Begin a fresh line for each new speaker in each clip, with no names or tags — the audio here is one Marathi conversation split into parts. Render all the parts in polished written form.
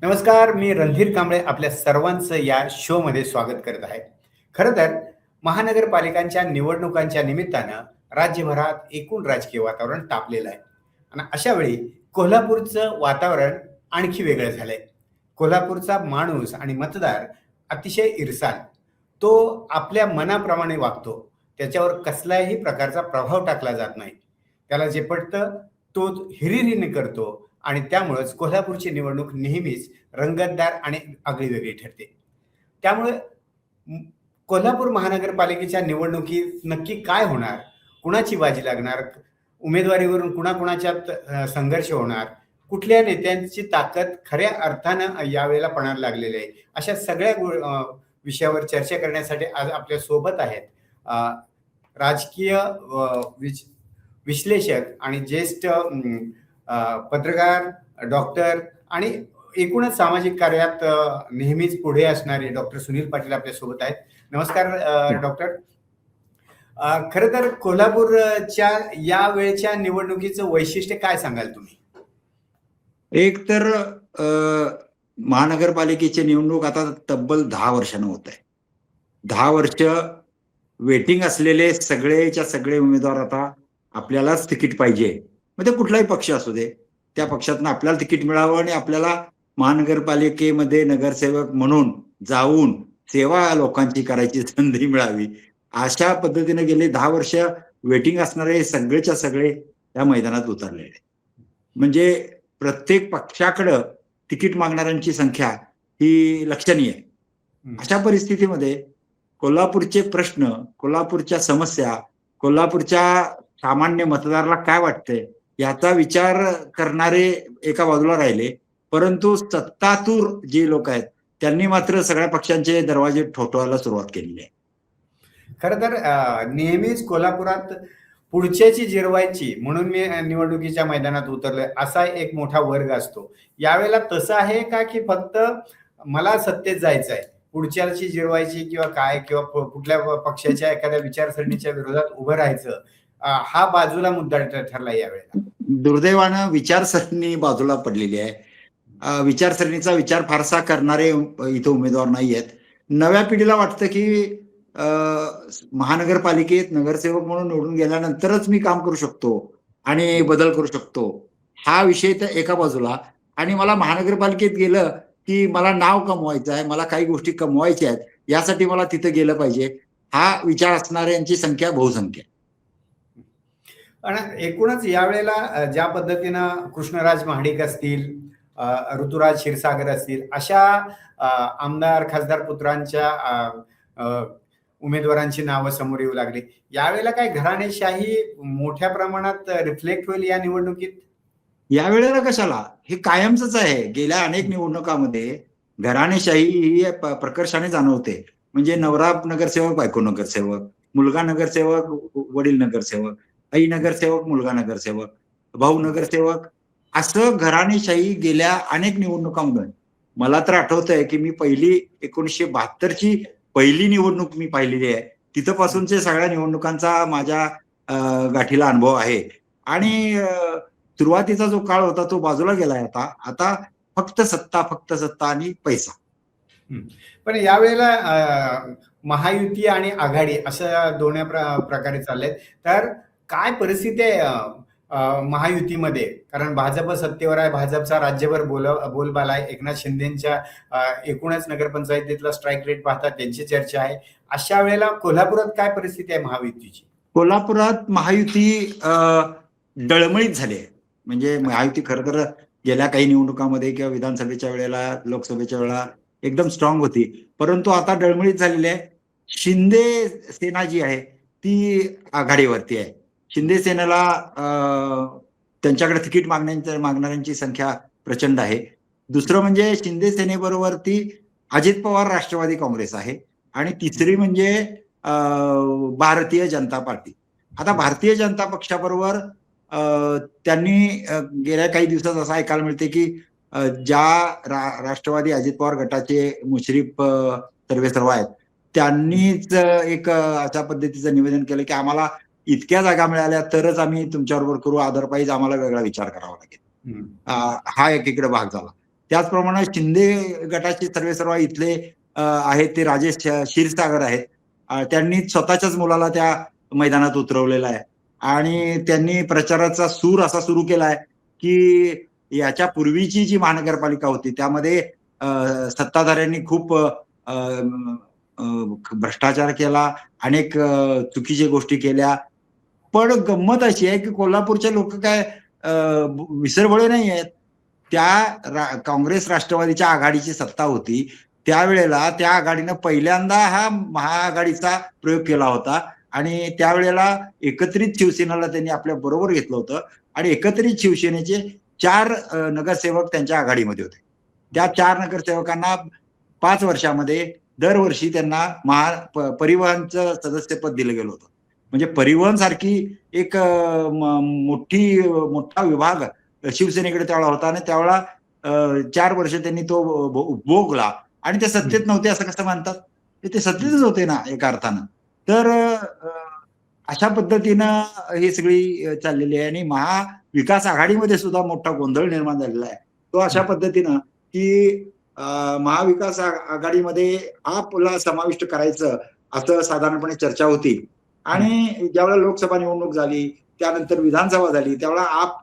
नमस्कार, मी रणधीर कांबळे आपल्या सर्वांचं या शोमध्ये स्वागत करत आहे. खरं तर महानगरपालिकांच्या निवडणुकांच्या निमित्तानं राज्यभरात एकूण राजकीय वातावरण तापलेलं आहे. आणि अशा वेळी कोल्हापूरचं वातावरण आणखी वेगळं झालंय. कोल्हापूरचा माणूस आणि मतदार अतिशय इर्साल. तो आपल्या मनाप्रमाणे वागतो. त्याच्यावर कसल्याही प्रकारचा प्रभाव टाकला जात नाही. त्याला जे पटतं तो हिरिरीने करतो आणि त्यामुळेच कोल्हापूरची निवडणूक नेहमीच रंगतदार आणि आगळीवेगळी ठरते. त्यामुळे म कोल्हापूर महानगरपालिकेच्या निवडणुकीत नक्की काय होणार? कुणाची बाजी लागणार? उमेदवारीवरून कुणाकुणाच्यात संघर्ष होणार? कुठल्या नेत्यांची ताकद खऱ्या अर्थानं यावेळेला पणाला लागलेली आहे? अशा सगळ्या विषयावर चर्चा करण्यासाठी आज आपल्या सोबत आहेत राजकीय विश्लेषक आणि ज्येष्ठ पत्रकार, डॉक्टर आणि एकूणच सामाजिक कार्यात नेहमीच पुढे असणारे डॉक्टर सुनील पाटील आपल्यासोबत आहेत. नमस्कार डॉक्टर. खरं तर कोल्हापूरच्या या वेळच्या निवडणुकीचं वैशिष्ट्य काय सांगाल तुम्ही?
एक तर महानगरपालिकेची निवडणूक आता तब्बल 10 वर्षानं होत आहे. 10 वर्ष वेटिंग असलेले सगळेच्या सगळे उमेदवार आता आपल्यालाच तिकीट पाहिजे. मग ते कुठलाही पक्ष असू दे, त्या पक्षातनं आपल्याला तिकीट मिळावं आणि आपल्याला महानगरपालिकेमध्ये नगरसेवक म्हणून जाऊन सेवा लोकांची करायची संधी मिळावी. अशा पद्धतीने गेले 10 वर्ष वेटिंग असणारे सगळेच्या सगळे त्या मैदानात उतरलेले. म्हणजे प्रत्येक पक्षाकडं तिकीट मागणाऱ्यांची संख्या ही लक्षणीय आहे. अशा परिस्थितीमध्ये कोल्हापूरचे प्रश्न, कोल्हापूरच्या समस्या, कोल्हापूरच्या सामान्य मतदाराला काय वाटतंय याचा विचार करणारे एका बाजूला राहिले, परंतु सत्तातूर जे लोक आहेत त्यांनी मात्र सगळ्या पक्षांचे दरवाजे ठोठवायला सुरुवात केलेली आहे.
खरं तर नेहमीच कोल्हापुरात पुढच्याची जिरवायची म्हणून मी निवडणुकीच्या मैदानात उतरलोय असा एक मोठा वर्ग असतो. यावेळेला तसं आहे का की फक्त मला सत्तेत जायचं आहे, पुढच्याची जिरवायची किंवा काय किंवा कुठल्या पक्षाच्या एखाद्या विचारसरणीच्या विरोधात उभं राहायचं, हा बाजूला मुद्दा ठरला यावेळेला?
दुर्दैवानं विचारसरणी बाजूला पडलेली आहे. विचारसरणीचा विचार फारसा करणारे इथं उमेदवार नाही आहेत. नव्या पिढीला वाटतं की महानगरपालिकेत नगरसेवक म्हणून निवडून गेल्यानंतरच मी काम करू शकतो आणि बदल करू शकतो, हा विषय तर एका बाजूला. आणि मला महानगरपालिकेत गेलं की मला नाव कमवायचं आहे, मला काही गोष्टी कमवायच्या आहेत, यासाठी मला तिथं गेलं पाहिजे, हा विचार असणाऱ्यांची संख्या बहुसंख्य.
आणि एकूणच यावेळेला ज्या पद्धतीनं कृष्णराज महाडिक असतील, ऋतुराज क्षीरसागर असतील, अशा आमदार खासदार पुत्रांच्या उमेदवारांची नावं समोर येऊ लागली. यावेळेला काय घराणेशाही मोठ्या प्रमाणात रिफ्लेक्ट होईल या निवडणुकीत?
यावेळेला कशाला, हे कायमच आहे. गेल्या अनेक निवडणुकांमध्ये घराणेशाही ही प्रकर्षाने जाणवते. म्हणजे नवरा नगरसेवक, बायको नगरसेवक, मुलगा नगरसेवक, वडील नगरसेवक, आई नगरसेवक, मुलगा नगरसेवक, भाऊ नगरसेवक, असं घराणेशाही गेल्या अनेक निवडणुकांमध्ये. मला तर आठवतंय की मी पहिली 1972ची पहिली निवडणूक मी पाहिलेली आहे. तिथपासूनचे सगळ्या निवडणुकांचा माझ्या गाठीला अनुभव आहे. आणि सुरुवातीचा जो काळ होता तो बाजूला गेलाय. आता फक्त सत्ता आणि पैसा.
पण यावेळेला महायुती आणि आघाडी अशा दोन्ही प्रकारे चाललेत. तर काय परिस्थिती आहे महायुतीमध्ये? कारण भाजप सत्तेवर आहे, भाजपचा राज्यभर बोलबाला आहे. एकनाथ शिंदेच्या एकूणच नगरपंचायतीतला स्ट्राईक रेट पाहता त्यांची चर्चा आहे. अशा वेळेला कोल्हापुरात काय परिस्थिती आहे महायुतीची?
कोल्हापुरात महायुती डळमळीत झाली आहे. म्हणजे महायुती खरं तर गेल्या काही निवडणुकांमध्ये किंवा विधानसभेच्या वेळेला, लोकसभेच्या वेळेला एकदम स्ट्रॉंग होती, परंतु आता डळमळीत झालेली आहे. शिंदे सेना जी आहे ती आघाडीवरती आहे. शिंदे सेनेला त्यांच्याकडे तिकीट मागणाऱ्यांची संख्या प्रचंड आहे. दुसरं म्हणजे शिंदे सेनेबरोबरती अजित पवार राष्ट्रवादी काँग्रेस आहे. आणि तिसरी म्हणजे भारतीय जनता पार्टी. आता भारतीय जनता पक्षाबरोबर त्यांनी गेल्या काही दिवसात असं ऐकायला मिळते की ज्या राष्ट्रवादी अजित पवार गटाचे मुश्रीफ सर्वेसर्वा आहेत त्यांनीच एक अशा पद्धतीचं निवेदन केलं की आम्हाला इतक्या जागा मिळाल्या तरच आम्ही तुमच्याबरोबर करू, अदरवाईज आम्हाला वेगळा विचार करावा लागेल. हा एकीकडे भाग झाला. त्याचप्रमाणे शिंदे गटाचे सर्वेसर्वा इथले आहेत ते राजेश क्षीरसागर आहेत. त्यांनी स्वतःच्याच मुलाला त्या मैदानात उतरवलेला आहे आणि त्यांनी प्रचाराचा सूर असा सुरू केलाय की याच्या पूर्वीची जी महानगरपालिका होती त्यामध्ये सत्ताधाऱ्यांनी खूप भ्रष्टाचार केला, अनेक चुकीच्या गोष्टी केल्या. पण गंमत अशी आहे की कोल्हापूरचे लोक काय विसरभोळे नाही आहेत. काँग्रेस राष्ट्रवादीच्या आघाडीची सत्ता होती त्यावेळेला त्या आघाडीनं पहिल्यांदा हा महाआघाडीचा प्रयोग केला होता आणि त्यावेळेला एकत्रित शिवसेनेला त्यांनी आपल्या बरोबर घेतलं होतं आणि एकत्रित शिवसेनेचे 4 नगरसेवक त्यांच्या आघाडीमध्ये होते. त्या 4 नगरसेवकांना 5 वर्षामध्ये दरवर्षी त्यांना परिवहनचं सदस्यपद दिलं गेलं होतं. म्हणजे परिवहन सारखी एक मोठा विभाग शिवसेनेकडे त्यावेळेला होता आणि त्यावेळेला 4 वर्ष त्यांनी तो भोगला आणि ते सत्तेत नव्हते असं कसं म्हणतात? ते सत्तेतच होते ना एका अर्थानं. तर अशा पद्धतीनं ही सगळी चाललेली आहे आणि महाविकास आघाडीमध्ये सुद्धा मोठा गोंधळ निर्माण झालेला आहे. तो अशा पद्धतीनं की महाविकास आघाडीमध्ये आपला समाविष्ट करायचं असं साधारणपणे चर्चा होती आणि ज्यावेळेला लोकसभा निवडणूक झाली त्यानंतर विधानसभा झाली त्यावेळेला आप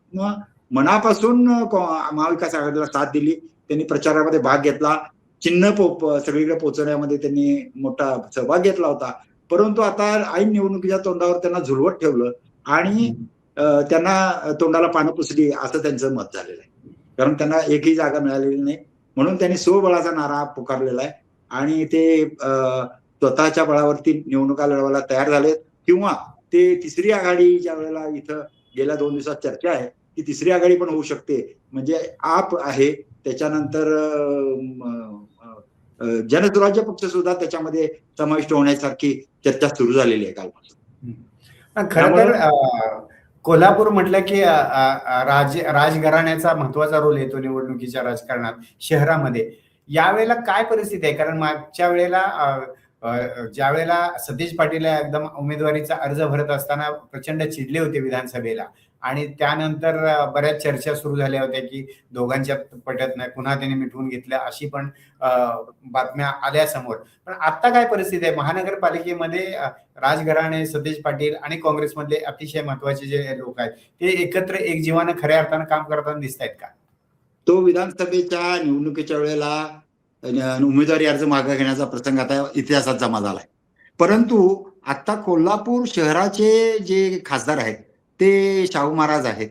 मनापासून महाविकास आघाडीला साथ दिली. त्यांनी प्रचारामध्ये भाग घेतला, चिन्ह सगळीकडे पोहोचवण्यामध्ये त्यांनी मोठा सहभाग घेतला होता. परंतु आता ऐन निवडणुकीच्या तोंडावर त्यांना झुलवत ठेवलं आणि त्यांना तोंडाला पानं पुसली असं त्यांचं मत झालेलं आहे. कारण त्यांना एकही जागा मिळालेली नाही म्हणून त्यांनी स्वबळाचा नारा पुकारलेला आहे आणि ते स्वतःच्या बळावरती निवडणुका लढवायला तयार झालेत किंवा ते तिसरी आघाडी ज्या वेळेला इथं गेल्या 2 दिवसात चर्चा आहे की तिसरी आघाडी पण होऊ शकते. म्हणजे आप आहे त्याच्यानंतर जनसुराज्य पक्ष सुद्धा त्याच्यामध्ये समाविष्ट होण्यासारखी चर्चा सुरू झालेली आहे कालपासून.
खरं तर कोल्हापूर म्हटलं की राजघराण्याचा महत्वाचा रोल येतो निवडणुकीच्या राजकारणात शहरामध्ये. यावेळेला काय परिस्थिती आहे? कारण मागच्या वेळेला ज्या वेळेला सतीश पाटील एकदम उमेदवारीचा अर्ज भरत असताना प्रचंड चिडले होते विधानसभेला आणि त्यानंतर बऱ्याच चर्चा सुरू झाल्या होत्या की दोघांच्यात पटत नाही, पुन्हा त्यांनी मिटवून घेतलं अशी पण बातम्या आल्या समोर. पण आता काय परिस्थिती आहे महानगरपालिकेमध्ये? राजघराणे, सतीश पाटील आणि काँग्रेसमधले अतिशय महत्वाचे जे लोक आहेत ते एकत्र एकजीवानं खऱ्या अर्थानं काम करताना दिसत आहेत का?
तो विधानसभेच्या निवडणुकीच्या वेळेला उमेदवारी अर्ज मागे घेण्याचा प्रसंग आता इतिहासात जमा झालाय. परंतु आता कोल्हापूर शहराचे जे खासदार आहेत ते शाहू महाराज आहेत.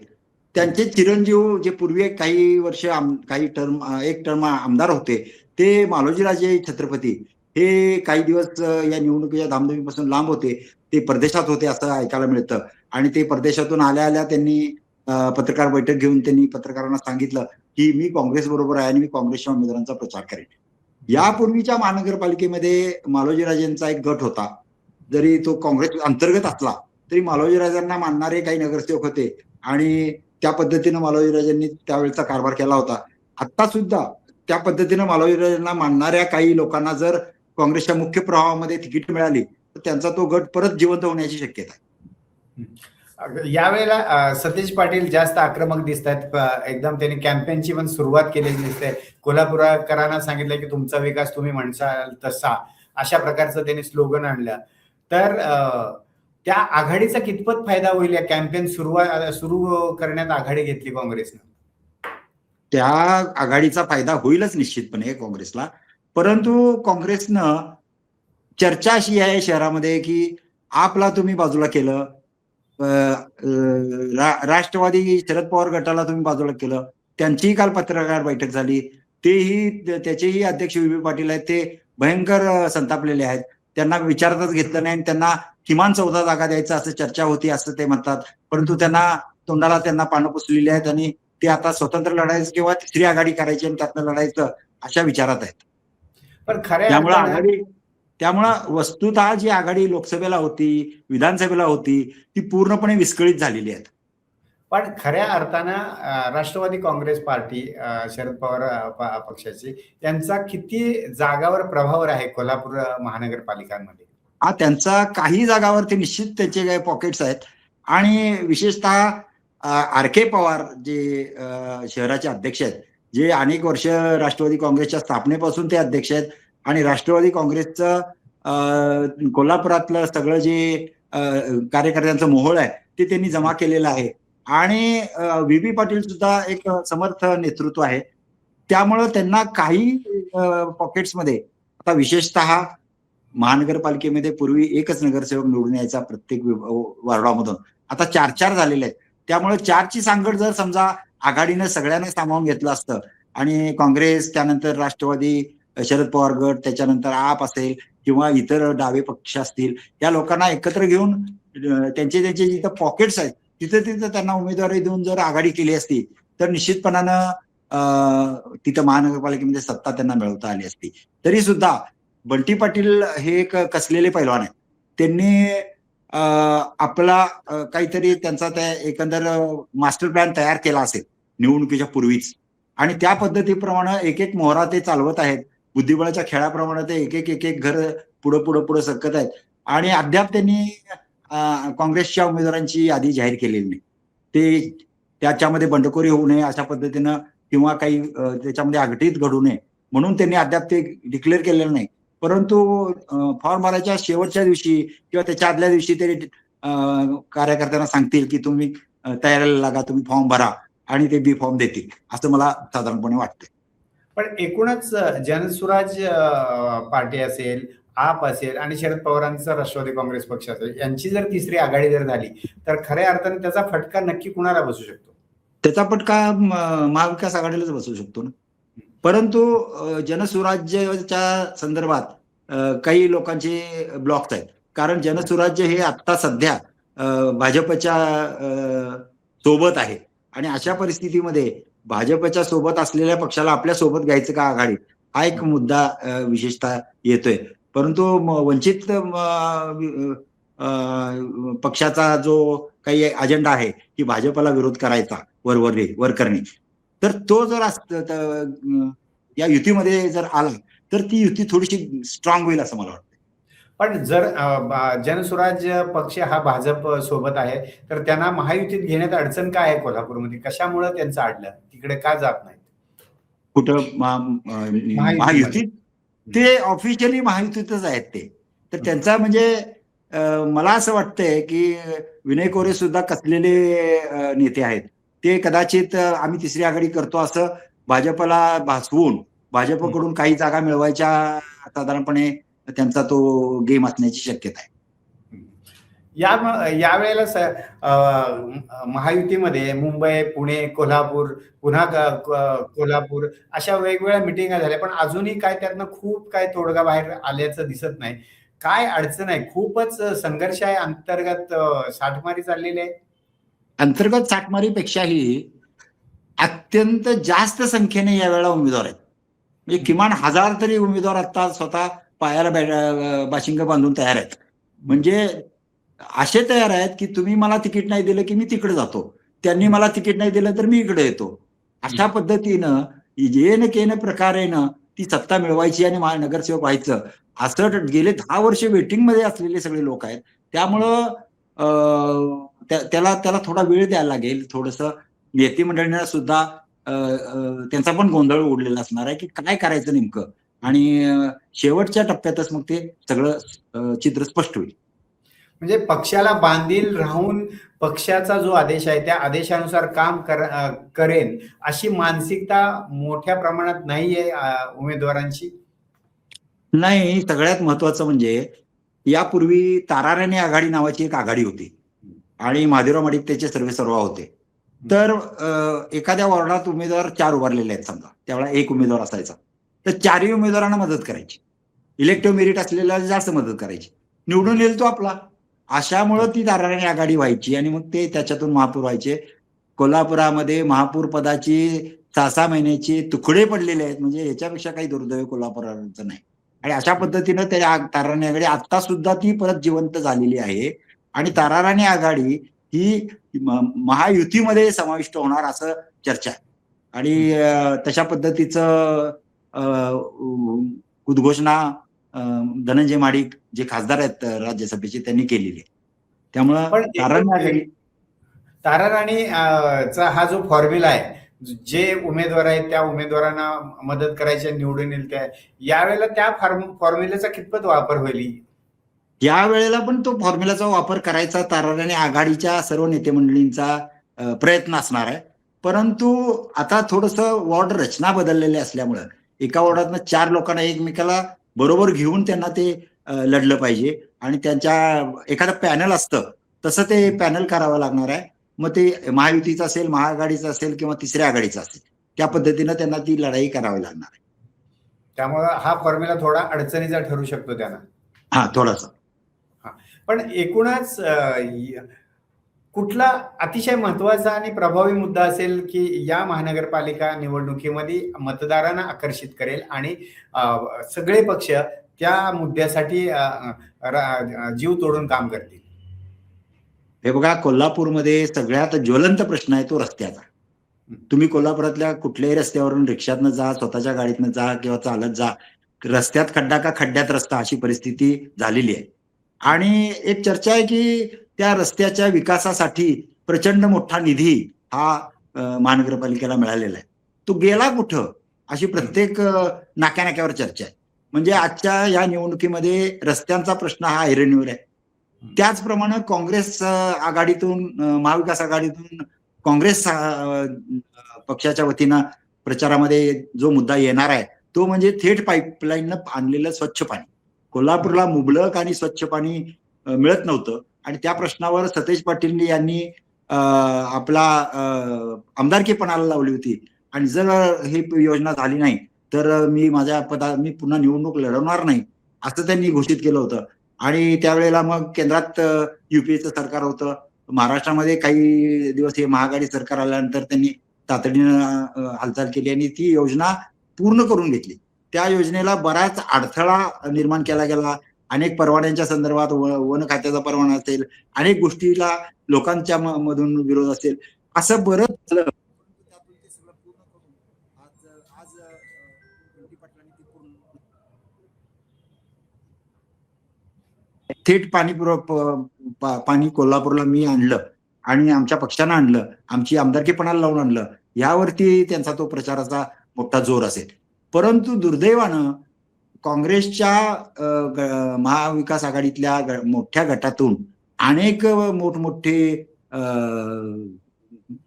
त्यांचे चिरंजीव जे पूर्वी काही वर्ष एक टर्म आमदार होते ते मालोजीराजे छत्रपती हे काही दिवस या निवडणुकीच्या धामधुमीपासून लांब होते. ते परदेशात होते असं ऐकायला मिळतं आणि ते परदेशातून आल्या त्यांनी पत्रकार बैठक घेऊन त्यांनी पत्रकारांना सांगितलं की मी काँग्रेस बरोबर आहे आणि मी काँग्रेसच्या उमेदवारांचा प्रचार करेन. यापूर्वीच्या महानगरपालिकेमध्ये मालोजीराजेंचा एक गट होता. जरी तो काँग्रेस अंतर्गत असला तरी मालोजीराजांना मानणारे काही नगरसेवक होते आणि त्या पद्धतीनं मालोजीराजांनी त्यावेळेचा कारभार केला होता. आता सुद्धा त्या पद्धतीनं मालोजीराजांना मानणाऱ्या काही लोकांना जर काँग्रेसच्या मुख्य प्रवाहामध्ये तिकीट मिळाली तर त्यांचा तो गट परत जिवंत होण्याची शक्यता आहे.
यावेळेला सतीश पाटील जास्त आक्रमक दिसत आहेत. एकदम त्यांनी कॅम्पेनची पण सुरुवात केलेली दिसते. कोल्हापूरकरांना सांगितलं की तुमचा विकास तुम्ही म्हणसाल तसा, अशा प्रकारचं त्यांनी स्लोगन आणलं. तर त्या आघाडीचा कितपत फायदा होईल? या कॅम्पेन सुरू करण्यात आघाडी घेतली काँग्रेसनं.
त्या आघाडीचा फायदा होईलच निश्चितपणे काँग्रेसला. परंतु काँग्रेसनं चर्चा अशी आहे शहरामध्ये की आपला तुम्ही बाजूला केलं, राष्ट्रवादी शरद पवार गटाला तुम्ही बाजूला केलं. त्यांचीही काल पत्रकार बैठक झाली. त्याचेही अध्यक्ष विबी पाटील आहेत ते भयंकर संतापलेले आहेत. त्यांना विचारातच घेतलं नाही आणि त्यांना किमान 14 जागा द्यायचं असं चर्चा होती असं ते म्हणतात. परंतु तोंडाला त्यांना पानं पुसलेली आहेत आणि ते आता स्वतंत्र लढायचं किंवा तिसरी आघाडी करायची आणि त्यातनं लढायचं अशा विचारात आहेत.
पण
त्यामुळं वस्तुतः जी आघाडी लोकसभेला होती, विधानसभेला होती ती पूर्णपणे विस्कळीत झालेली आहे.
पण खऱ्या अर्थानं राष्ट्रवादी काँग्रेस पार्टी, शरद पवार पक्षाची, त्यांचा किती जागावर प्रभाव आहे कोल्हापूर महानगरपालिकांमध्ये?
त्यांचा काही जागावरती निश्चित त्याचे काही पॉकेट्स आहेत आणि विशेषतः आर के पवार जे शहराचे अध्यक्ष आहेत जे अनेक वर्ष राष्ट्रवादी काँग्रेसच्या स्थापनेपासून ते अध्यक्ष आहेत आणि राष्ट्रवादी काँग्रेसचं कोल्हापुरातलं सगळं जे कार्यकर्त्यांचं मोहोळ आहे ते त्यांनी जमा केलेलं आहे. आणि व्ही.पी. पाटील सुद्धा एक समर्थ नेतृत्व आहे. त्यामुळं त्यांना काही पॉकेट्समध्ये, आता विशेषतः महानगरपालिकेमध्ये पूर्वी एकच नगरसेवक निवडून यायचा प्रत्येक वार्डामधून, आता 4-4 झालेले आहेत. त्यामुळे 4ची सांगड जर समजा आघाडीनं सगळ्यांना सामावून घेतलं असतं आणि काँग्रेस, त्यानंतर राष्ट्रवादी, शरद पवार गट, त्याच्यानंतर आप असेल किंवा इतर डावे पक्ष असतील, या लोकांना एकत्र घेऊन त्यांचे जिथं पॉकेट्स आहेत तिथं त्यांना उमेदवारी देऊन जर आघाडी केली असती तर निश्चितपणानं तिथं महानगरपालिकेमध्ये सत्ता त्यांना मिळवता आली असती. तरी सुद्धा बंटी पाटील हे एक कसलेले पैलवान आहेत. त्यांनी आपला काहीतरी त्यांचा त्या एकंदर मास्टर प्लॅन तयार केला असेल निवडणुकीच्या पूर्वीच, आणि त्या पद्धतीप्रमाणे एक एक मोहरा ते चालवत आहेत. बुद्धिबळाच्या खेळाप्रमाणे ते एक एक घर पुढे सरकत आहेत. आणि अद्याप त्यांनी काँग्रेसच्या उमेदवारांची यादी जाहीर केलेली नाही. ते त्याच्यामध्ये बंडखोरी होऊ नये अशा पद्धतीनं किंवा काही त्याच्यामध्ये अघटित घडू नये म्हणून त्यांनी अद्याप ते डिक्लेअर केलेलं नाही. परंतु फॉर्म भरायच्या शेवटच्या दिवशी किंवा त्याच्या आदल्या दिवशी ते कार्यकर्त्यांना सांगतील की तुम्ही तयारीला लागा, तुम्ही फॉर्म भरा, आणि ते बी फॉर्म देतील, असं मला साधारणपणे वाटतं.
पण एकूणच जनसुराज पार्टी असेल, आप असेल आणि शरद पवारांचा राष्ट्रवादी काँग्रेस पक्ष असेल, यांची जर तिसरी आघाडी जर झाली तर खऱ्या अर्थाने त्याचा फटका नक्की कुणाला बसू शकतो?
त्याचा फटका महाविकास आघाडीलाच बसू शकतो ना. परंतु जनसुराज्याच्या संदर्भात काही लोकांचे ब्लॉक्स आहेत. कारण जनसुराज्य हे आता सध्या भाजपच्या सोबत आहे आणि अशा परिस्थितीमध्ये भाजपच्या सोबत असलेल्या पक्षाला आपल्या सोबत घ्यायचं का आघाडीत, हा एक मुद्दा विशेषतः येतोय. परंतु वंचित पक्षाचा जो काही अजेंडा आहे की भाजपला विरोध करायचा वर करणे, तर तो जर या युतीमध्ये जर आला तर ती युती थोडीशी स्ट्रॉंग होईल असं मला वाटतं.
पण जर जनसुराज पक्ष हा भाजप सोबत आहे तर त्यांना महायुतीत घेण्यात अडचण काय आहे? कोल्हापूरमध्ये कशामुळे त्यांचं अडलं, तिकडे का जात नाही?
कुठं महायुतीत? ते ऑफिशियली महायुतीतच आहेत ते. तर त्यांचा म्हणजे मला असं वाटतंय की विनय कोरे सुद्धा कसलेले नेते आहेत. ते कदाचित आम्ही तिसरी आघाडी करतो असं भाजपला भासवून भाजपकडून काही जागा मिळवायच्या साधारणपणे त्यांचा तो गेम असण्याची शक्यता आहे.
या वेळेला महायुतीमध्ये मुंबई, पुणे, कोल्हापूर, पुन्हा कोल्हापूर अशा वेगवेगळ्या मिटिंगा झाल्या, पण अजूनही काय त्यातनं खूप काय तोडगा बाहेर आल्याचं दिसत नाही. काय अडचण आहे? खूपच संघर्ष आहे, अंतर्गत साठमारी चाललेली आहे.
अंतर्गत साठमारीपेक्षाही अत्यंत जास्त संख्येने यावेळेला उमेदवार आहेत. म्हणजे किमान 1000 तरी उमेदवार आता स्वतः पायाला बाशिंग बांधून तयार आहेत. म्हणजे असे तयार आहेत की तुम्ही मला तिकीट नाही दिलं की मी तिकडे जातो, त्यांनी मला तिकीट नाही दिलं तर मी इकडे येतो. अशा पद्धतीनं येन केन प्रकारेनं ती सत्ता मिळवायची आणि नगरसेवक व्हायचं, असं गेले 10 वर्ष वेटिंग मध्ये असलेले सगळे लोक आहेत. त्यामुळं त्याला थोडा वेळ द्यायला लागेल. थोडंसं नेते मंडळींना सुद्धा त्यांचा पण गोंधळ उडलेला असणार आहे की काय करायचं नेमकं, आणि शेवटच्या टप्प्यातच मग ते सगळं चित्र स्पष्ट होईल.
म्हणजे पक्षाला बांधील राहून पक्षाचा जो आदेश आहे त्या आदेशानुसार काम करेन अशी मानसिकता मोठ्या प्रमाणात नाहीये उमेदवारांची.
नाही, सगळ्यात महत्वाचं म्हणजे यापूर्वी ताराराणी आघाडी नावाची एक आघाडी होती आणि महादेवराव माडिक त्याचे सर्वेसर्वा होते. तर एखाद्या वॉर्डात उमेदवार 4 उभारलेले आहेत समजा, त्यावेळेला एक उमेदवार असायचा, तर 4ही उमेदवारांना मदत करायची, इलेक्टिव्ह मेरिट असलेल्या जास्त मदत करायची, निवडून येईल तो आपला. अशामुळं ती ताराराणी आघाडी व्हायची आणि मग ते त्याच्यातून महापौर व्हायचे. कोल्हापुरामध्ये महापौर पदाची 6-6 महिन्याची तुकडे पडलेले आहेत. म्हणजे याच्यापेक्षा काही दुर्दैव कोल्हापुराचं नाही. आणि अशा पद्धतीनं त्या ताराराणी आघाडी आता सुद्धा ती परत जिवंत झालेली आहे आणि ताराराणी आघाडी ही महायुतीमध्ये समाविष्ट होणार असं चर्चा आहे. आणि तशा पद्धतीचं उद्घोषणा धनंजय माडिक जे खासदार आहेत राज्यसभेचे त्यांनी केलेली आहे. त्यामुळं ताराराणी
चा हा जो फॉर्म्युला आहे जे उमेदवार आहेत त्या उमेदवारांना मदत करायच्या निवडून येईल त्या यावेळेला त्या फॉर्म्युल्याचा कितपत वापर होईल?
या वेळेला पण तो फॉर्म्युलाचा वापर करायचा ताराराणी आघाडीच्या सर्व नेते मंडळींचा प्रयत्न असणार आहे. परंतु आता थोडंसं वॉर्ड रचना बदललेली असल्यामुळं एका वॉर्डातनं 4 लोकांना एकमेकाला बरोबर घेऊन त्यांना ते लढलं पाहिजे आणि त्यांच्या एखादं पॅनल असतं तसं ते पॅनल करावं लागणार आहे. मग ते महायुतीचं असेल, महाआघाडीचं असेल किंवा तिसऱ्या आघाडीचं असेल, त्या पद्धतीनं त्यांना ती लढाई करावी लागणार आहे.
त्यामुळं हा फॉर्म्युला थोडा अडचणीचा ठरू शकतो त्यांना.
हा, थोडासा.
पण एकूणच कुठला अतिशय महत्वाचा आणि प्रभावी मुद्दा असेल की या महानगरपालिका निवडणुकीमध्ये मतदारांना आकर्षित करेल आणि सगळे पक्ष त्या मुद्द्यासाठी जीव तोडून काम करतील?
हे बघा, कोल्हापूरमध्ये सगळ्यात ज्वलंत प्रश्न आहे तो रस्त्याचा. तुम्ही कोल्हापुरातल्या कुठल्याही रस्त्यावरून रिक्षातनं जा, स्वतःच्या गाडीतनं जा किंवा चालत जा, रस्त्यात खड्डा का खड्ड्यात रस्ता अशी परिस्थिती झालेली आहे. आणि एक चर्चा आहे की त्या रस्त्याच्या विकासासाठी प्रचंड मोठा निधी हा महानगरपालिकेला मिळालेला आहे. तो गेला कुठं अशी प्रत्येक नाक्यानाक्यावर चर्चा आहे. म्हणजे आजच्या या निवडणुकीमध्ये रस्त्यांचा प्रश्न हा ऐरणीवर आहे. त्याचप्रमाणे काँग्रेस आघाडीतून, महाविकास आघाडीतून काँग्रेस पक्षाच्या वतीनं प्रचारामध्ये जो मुद्दा येणार आहे तो म्हणजे थेट पाईपलाईननं आणलेलं स्वच्छ पाणी. कोल्हापूरला मुबलक आणि स्वच्छ पाणी मिळत नव्हतं आणि त्या प्रश्नावर सतेज पाटील यांनी आपला आमदारकी पणाला लावली होती आणि जर ही योजना झाली नाही तर मी पुन्हा निवडणूक लढवणार नाही असं त्यांनी घोषित केलं होतं. आणि त्यावेळेला मग केंद्रात युपीएचं सरकार होतं, महाराष्ट्रामध्ये काही दिवस हे महाआघाडी सरकार आल्यानंतर त्यांनी तातडीनं हालचाल केली आणि ती योजना पूर्ण करून घेतली. त्या योजनेला बराच अडथळा निर्माण केला गेला. अनेक परवान्यांच्या संदर्भात वन खात्याचा परवाना असेल, अनेक गोष्टीला लोकांच्या मधून विरोध असेल, असं बरंच झालं. थेट पाणी कोल्हापूरला मी आणलं आणि आमच्या पक्षानं आणलं, आमची आमदारकी पणाला लावून आणलं, यावरती त्यांचा तो प्रचाराचा मोठा जोर असेल. परंतु दुर्दैवानं काँग्रेसच्या महाविकास आघाडीतल्या मोठ्या गटातून अनेक मोठमोठे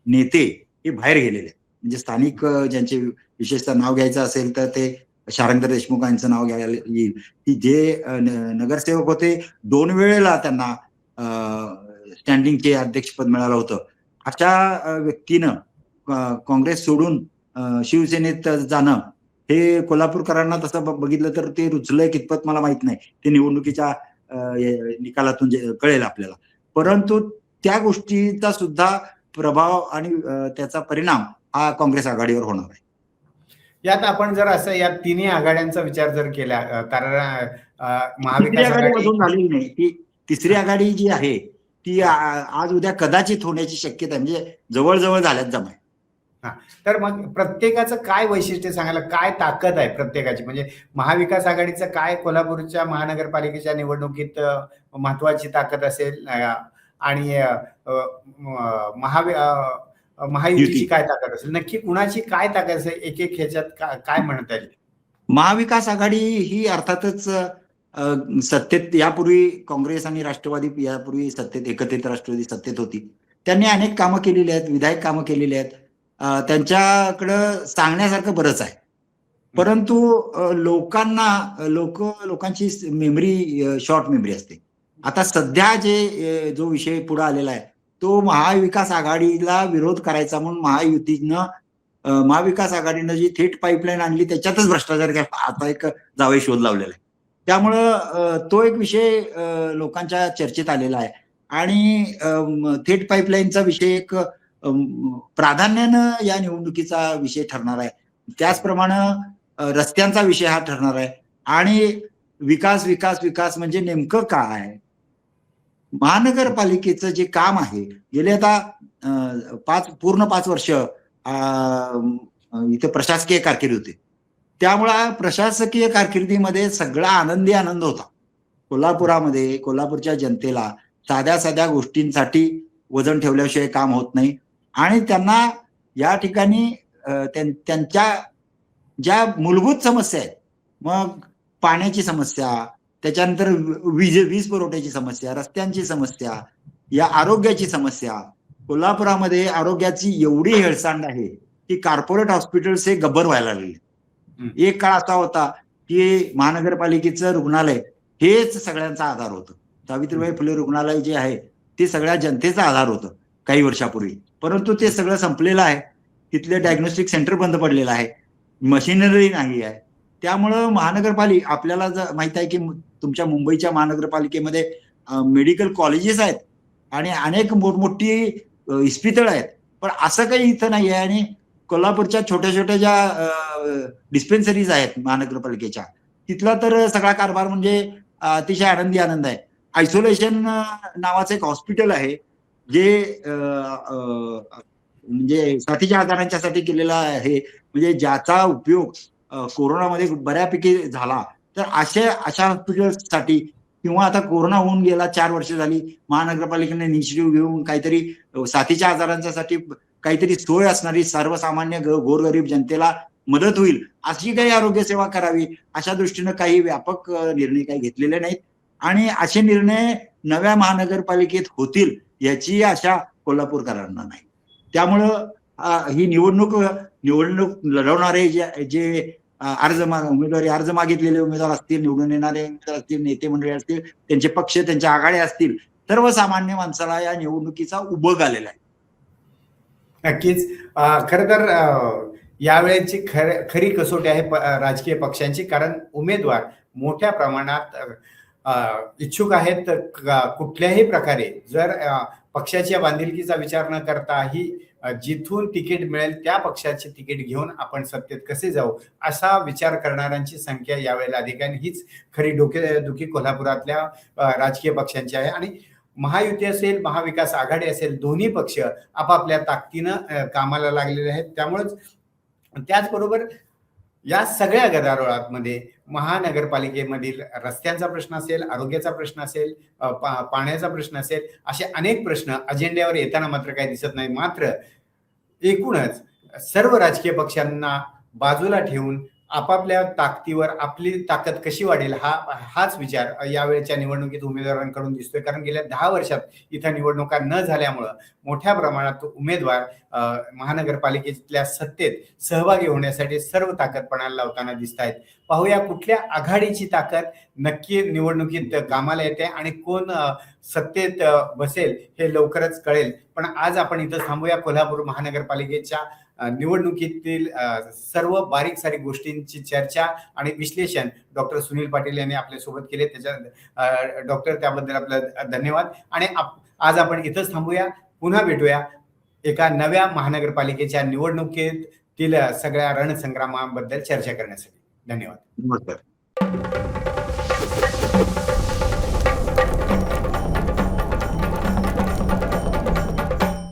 नेते हे बाहेर गेलेले आहेत. म्हणजे स्थानिक ज्यांचे विशेषतः नाव घ्यायचं असेल तर ते शारंगधर देशमुख यांचं नाव घ्यायला येईल, की जे नगरसेवक होते, 2 वेळेला त्यांना स्टँडिंगचे अध्यक्षपद मिळालं होतं. अशा व्यक्तीनं काँग्रेस सोडून शिवसेनेत जाणं हे कोल्हापूरकरांना तसं बघितलं तर ते रुचलंय कितपत मला माहित नाही. ते निवडणुकीच्या निकालातून कळेल आपल्याला. परंतु त्या गोष्टीचा सुद्धा प्रभाव आणि त्याचा परिणाम हा काँग्रेस आघाडीवर होणार आहे.
यात आपण जर असं या तिन्ही आघाड्यांचा विचार जर केला, कारण महाविकास आघाडी
झालेली नाही, ती तिसरी आघाडी जी आहे ती आज उद्या कदाचित होण्याची शक्यता आहे. म्हणजे जवळजवळ झाल्यात जमाय.
तर मग प्रत्येकाचं काय वैशिष्ट्य सांगायला, काय ताकद आहे प्रत्येकाची? म्हणजे महाविकास आघाडीचं काय कोल्हापूरच्या महानगरपालिकेच्या निवडणुकीत महत्वाची ताकद असेल आणि महायुतीची काय ताकद असेल? नक्की कुणाची काय ताकद असेल? एक एक ह्याच्यात काय म्हणता येईल?
महाविकास आघाडी ही अर्थातच सत्तेत, यापूर्वी काँग्रेस आणि राष्ट्रवादी यापूर्वी सत्तेत, एकत्रित राष्ट्रवादी सत्तेत होती. त्यांनी अनेक कामं केलेली आहेत, विधायक कामं केलेली आहेत. त्यांच्याकडं सांगण्यासारखं बरंच आहे. परंतु लोकांची मेमरी शॉर्ट मेमरी असते. आता सध्या जो विषय पुढे आलेला आहे तो महाविकास आघाडीला विरोध करायचा म्हणून महाविकास आघाडीनं जी थेट पाईपलाईन आणली त्याच्यातच भ्रष्टाचार केला, आता एक जावई शोध लावलेला आहे. त्यामुळं तो एक विषय लोकांच्या चर्चेत आलेला आहे आणि थेट पाईपलाईनचा विषय एक प्राधान्यानं या निवडणुकीचा विषय ठरणार आहे. त्याचप्रमाणे रस्त्यांचा विषय हा ठरणार आहे आणि विकास विकास विकास म्हणजे नेमकं काय? महानगरपालिकेचं जे काम आहे, गेले आता पूर्ण 5 वर्ष इथे प्रशासकीय कारकीर्द होते. त्यामुळे प्रशासकीय कारकिर्दीमध्ये सगळा आनंद होता. कोल्हापुरामध्ये कोल्हापूरच्या जनतेला साध्या साध्या गोष्टींसाठी वजन ठेवल्याशिवाय काम होत नाही आणि त्यांना या ठिकाणी त्यांच्या ज्या मूलभूत समस्या आहेत, मग पाण्याची समस्या, त्याच्यानंतर वीज पुरवठ्याची समस्या, रस्त्यांची समस्या, या आरोग्याची समस्या. कोल्हापुरामध्ये आरोग्याची एवढी हेळसांड आहे की कॉर्पोरेट हॉस्पिटल्स हे गब्बर व्हायला लागले. एक काळ असा होता की महानगरपालिकेचं रुग्णालय हेच सगळ्यांचा आधार होतं. सावित्रीबाई फुले रुग्णालय जे आहे ते सगळ्या जनतेचा आधार होतं काही वर्षापूर्वी, परंतु ते सगळं संपलेलं आहे. तिथले डायग्नोस्टिक सेंटर बंद पडलेलं आहे, मशिनरी नाही आहे. त्यामुळं महानगरपालिका, आपल्याला जर माहित आहे की तुमच्या मुंबईच्या महानगरपालिकेमध्ये मेडिकल कॉलेजेस आहेत आणि अनेक मोठमोठी इस्पितळं आहेत, पण असं काही इथं नाही आहे. आणि कोल्हापूरच्या छोट्या छोट्या ज्या डिस्पेन्सरीज आहेत महानगरपालिकेच्या, तिथला तर सगळा कारभार म्हणजे अतिशय आनंद आहे. आयसोलेशन नावाचं एक हॉस्पिटल आहे जे म्हणजे साथीच्या आजारांच्यासाठी केलेला आहे, म्हणजे ज्याचा उपयोग कोरोनामध्ये बऱ्यापैकी झाला. तर अशा हॉस्पिटलसाठी, किंवा आता कोरोना होऊन गेला 4 वर्ष झाली, महानगरपालिकेने इनिशिएटिव्ह घेऊन काहीतरी साथीच्या आजारांच्यासाठी काहीतरी सोय असणारी, सर्वसामान्य गोरगरीब जनतेला मदत होईल अशी काही आरोग्य सेवा करावी, अशा दृष्टीनं काही व्यापक निर्णय काही घेतलेले नाहीत. आणि असे निर्णय नव्या महानगरपालिकेत होतील याची आशा कोल्हापूरकरांना नाही. त्यामुळं ही निवडणूक लढवणारे जे उमेदवारी अर्ज मागितलेले उमेदवार असतील, निवडून येणारे उमेदवार असतील, नेते मंडळी असतील, त्यांचे पक्ष, त्यांच्या आघाड्या असतील, सर्वसामान्य माणसाला या निवडणुकीचा उबग आलेला आहे.
नक्कीच. खरं तर यावेळेची खरी कसोटी आहे राजकीय पक्षांची, कारण उमेदवार मोठ्या प्रमाणात इच्छुक आहेत. कुठल्याही प्रकारे जर पक्षाच्या बांधिलकीचा विचार न करता ही जिथून तिकीट मिळेल त्या पक्षाचे तिकीट घेऊन आपण सत्तेत कसे जाऊ असा विचार करणाऱ्यांची संख्या यावेळेला अधिक आहे. हीच खरी डोकेदुखी कोल्हापुरातल्या राजकीय पक्षांची आहे. आणि महायुती असेल, महाविकास आघाडी असेल, दोन्ही पक्ष आपापल्या ताकदीनं कामाला लागलेले आहेत. त्यामुळेच त्याचबरोबर या सगळ्या गदारोळामध्ये महानगरपालिकेमधील रस्त्यांचा प्रश्न असेल, आरोग्याचा प्रश्न असेल, पाण्याचा प्रश्न असेल, असे अनेक प्रश्न अजेंड्यावर येताना मात्र काही दिसत नाही. मात्र एकूणच सर्व राजकीय पक्षांना बाजूला ठेवून आपापल्या ताकदीवर आपली ताकद कशी वाढेल हाच विचार यावेळेच्या निवडणुकीत उमेदवारांकडून दिसतोय. कारण गेल्या 10 वर्षात इथं निवडणुका न झाल्यामुळं मोठ्या प्रमाणात उमेदवार महानगरपालिकेतल्या सत्तेत सहभागी होण्यासाठी सर्व ताकद पणाला लावताना दिसत आहेत. पाहूया कुठल्या आघाडीची ताकद नक्की निवडणुकीत कामाला येते आणि कोण सत्तेत बसेल हे लवकरच कळेल. पण आज आपण इथं थांबूया. कोल्हापूर महानगरपालिकेच्या निवडणुकीतील सर्व बारीक सारीक गोष्टींची चर्चा आणि विश्लेषण डॉक्टर सुनील पाटील यांनी आपल्यासोबत केले. डॉक्टर त्याबद्दल आपलं धन्यवाद. आणि आज आपण इथंच थांबूया. पुन्हा भेटूया एका नव्या महानगरपालिकेच्या निवडणुकीतील सगळ्या रणसंग्रामाबद्दल चर्चा करण्यासाठी. धन्यवाद.
नमस्कार.